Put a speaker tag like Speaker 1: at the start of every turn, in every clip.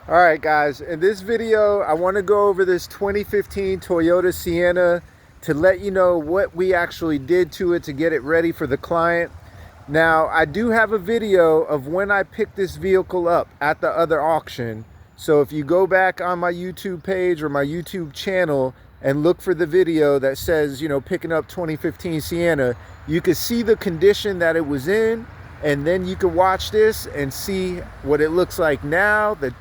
Speaker 1: All right, guys, in this video, I want to go over this 2015 Toyota Sienna to let you know what we actually did to it to get it ready for the client. Now, I do have a video of when I picked this vehicle up at the other auction. So if you go back on my YouTube page or my YouTube channel and look for the video that says, you know, picking up 2015 Sienna, you can see the condition that it was in, and then you can watch this and see what it looks like now, the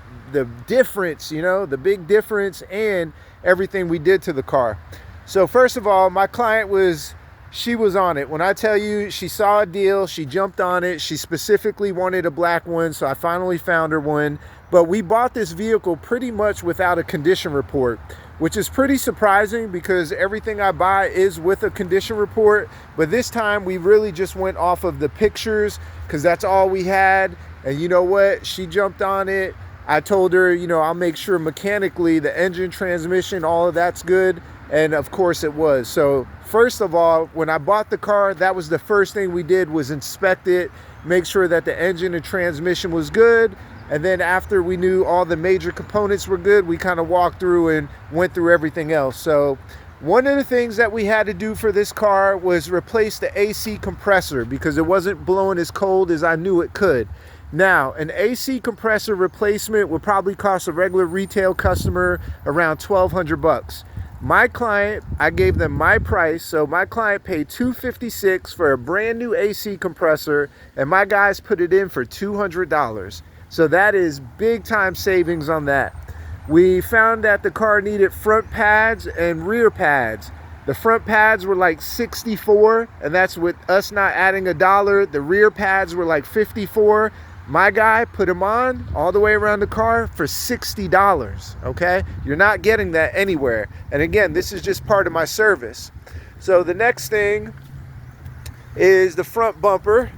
Speaker 1: difference, you know, the big difference, and everything we did to the car. So first of all, my client she was on it. When I tell you she saw a deal, she jumped on it. She specifically wanted a black one, so I finally found her one. But we bought this vehicle pretty much without a condition report, which is pretty surprising because everything I buy is with a condition report. But this time we really just went off of the pictures because that's all we had. And you know what? She jumped on it. I told her, you know, I'll make sure mechanically the engine, transmission, all of that's good. And of course it was. So first of all, when I bought the car, that was the first thing we did, was inspect it, make sure that the engine and transmission was good. And then after we knew all the major components were good, we kind of walked through and went through everything else. So one of the things that we had to do for this car was replace the AC compressor because it wasn't blowing as cold as I knew it could. Now, an AC compressor replacement would probably cost a regular retail customer around $1,200. My client, I gave them my price, so my client paid $256 for a brand new AC compressor, and my guys put it in for $200. So that is big time savings on that. We found that the car needed front pads and rear pads. The front pads were like $64, and that's with us not adding a dollar. The rear pads were like $54. My guy put them on all the way around the car for $60, okay? You're not getting that anywhere. And again, this is just part of my service. So the next thing is the front bumper.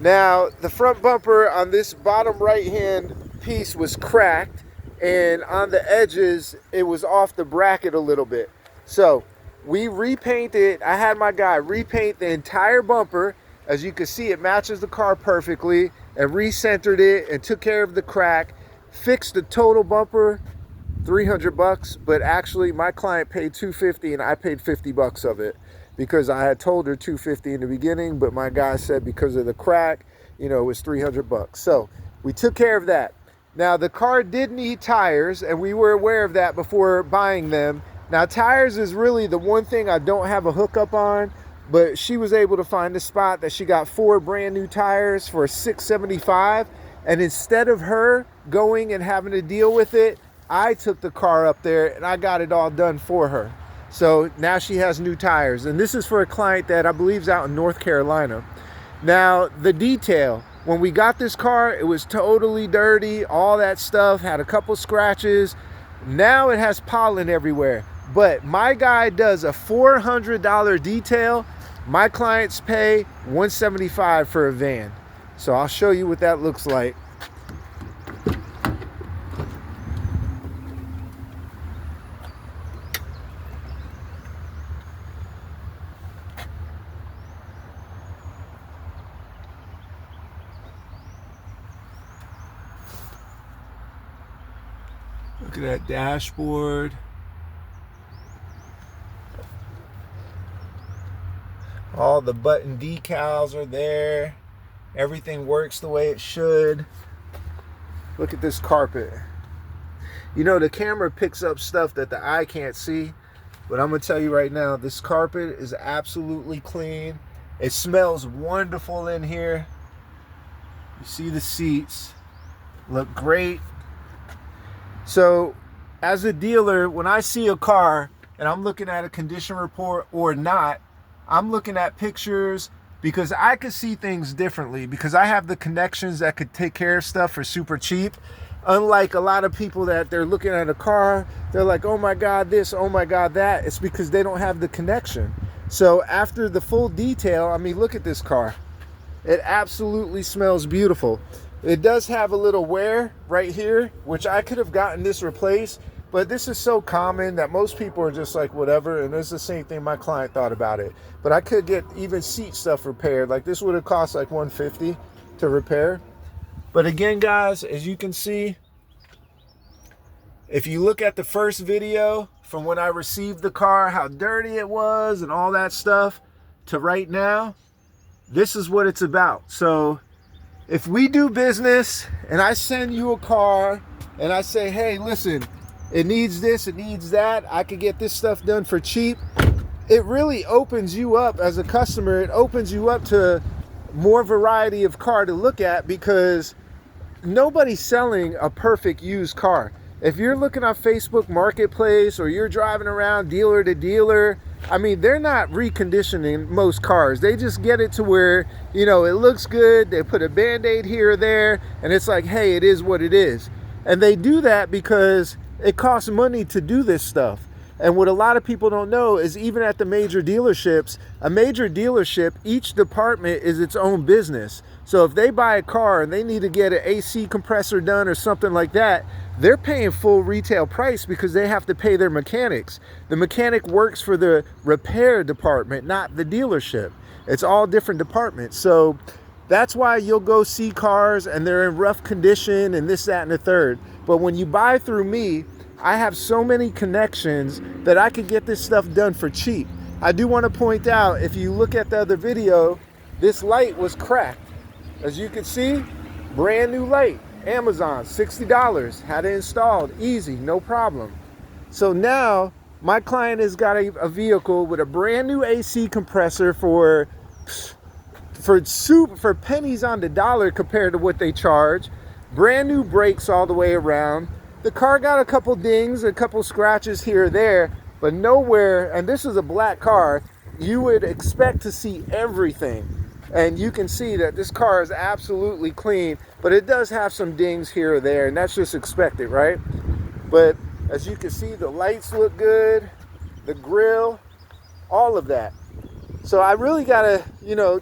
Speaker 1: Now, the front bumper on this bottom right-hand piece was cracked, and on the edges, it was off the bracket a little bit. So we repainted, I had my guy repaint the entire bumper. As you can see, it matches the car perfectly, and recentered it and took care of the crack, fixed the total bumper, $300, but actually my client paid $250 and I paid $50 of it because I had told her $250 in the beginning, but my guy said because of the crack, you know, it was $300. So we took care of that. Now the car did need tires, and we were aware of that before buying them. Now tires is really the one thing I don't have a hookup on, but she was able to find a spot that she got 4 brand new tires for $675, and instead of her going and having to deal with it, I took the car up there and I got it all done for her. So now she has new tires, and this is for a client that I believe is out in North Carolina. Now the detail, when we got this car, it was totally dirty, all that stuff, had a couple scratches. Now it has pollen everywhere. But my guy does a $400 detail. My clients pay $175 for a van. So I'll show you what that looks like. Look at that dashboard. All the button decals are there. Everything works the way it should. Look at this carpet. You know, the camera picks up stuff that the eye can't see, but I'm gonna tell you right now, this carpet is absolutely clean. It smells wonderful in here. You see the seats look great. So as a dealer, when I see a car and I'm looking at a condition report or not, I'm looking at pictures because I could see things differently because I have the connections that could take care of stuff for super cheap. Unlike a lot of people that they're looking at a car, they're like, oh my God, this, oh my God, that. It's because they don't have the connection. So after the full detail, I mean, look at this car. It absolutely smells beautiful. It does have a little wear right here, which I could have gotten this replaced, but this is so common that most people are just like, whatever, and it's the same thing my client thought about it. But I could get even seat stuff repaired. Like this would have cost like $150 to repair. But again, guys, as you can see, If you look at the first video from when I received the car, how dirty it was and all that stuff, to right now, this is what it's about. So if we do business and I send you a car and I say, hey, listen, it needs this, it needs that, I could get this stuff done for cheap, it really opens you up as a customer. It opens you up to more variety of car to look at, because nobody's selling a perfect used car. If you're looking on Facebook Marketplace or you're driving around dealer to dealer, I mean, they're not reconditioning most cars. They just get it to where, you know, it looks good. They put a Band-Aid here or there, and it's like, hey, it is what it is. And they do that because it costs money to do this stuff. And what a lot of people don't know is, even at the major dealerships, a major dealership, each department is its own business. So if they buy a car and they need to get an AC compressor done or something like that, they're paying full retail price because they have to pay their mechanics. The mechanic works for the repair department, not the dealership. It's all different departments. So that's why you'll go see cars and they're in rough condition and this, that, and the third. But when you buy through me, I have so many connections that I could get this stuff done for cheap. I do want to point out, if you look at the other video, this light was cracked. As you can see, brand new light. Amazon, $60, had it installed, easy, no problem. So now my client has got a vehicle with a brand new AC compressor for pennies on the dollar compared to what they charge. Brand new brakes all the way around. The car got a couple dings, a couple scratches here or there, but nowhere, and this is a black car, you would expect to see everything. And you can see that this car is absolutely clean, but it does have some dings here or there, and that's just expected, right? But as you can see, the lights look good, the grill, all of that. So I really gotta, you know,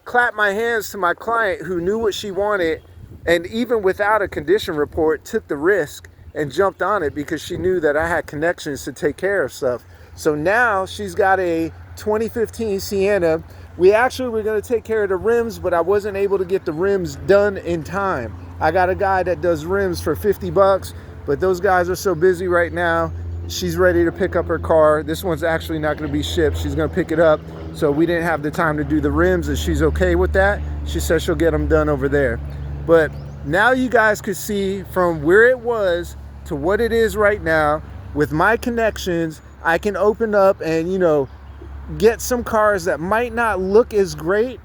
Speaker 1: clap my hands to my client who knew what she wanted, and even without a condition report, took the risk and jumped on it because she knew that I had connections to take care of stuff. So now she's got a 2015 Sienna. We actually were going to take care of the rims, but I wasn't able to get the rims done in time. I got a guy that does rims for 50 bucks, but those guys are so busy right now. She's ready to pick up her car. This one's actually not going to be shipped. She's going to pick it up. So we didn't have the time to do the rims, and she's okay with that. She says she'll get them done over there. But now you guys could see from where it was to what it is right now. With my connections, I can open up and, you know, get some cars that might not look as great,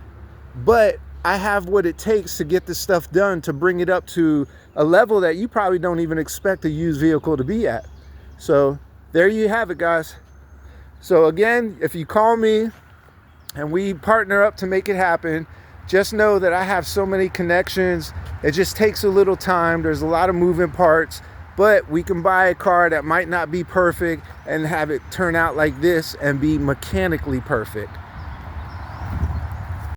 Speaker 1: but I have what it takes to get this stuff done, to bring it up to a level that you probably don't even expect a used vehicle to be at. So there you have it, guys. So again, if you call me and we partner up to make it happen, just know that I have so many connections. It just takes a little time. There's a lot of moving parts, but we can buy a car that might not be perfect and have it turn out like this and be mechanically perfect.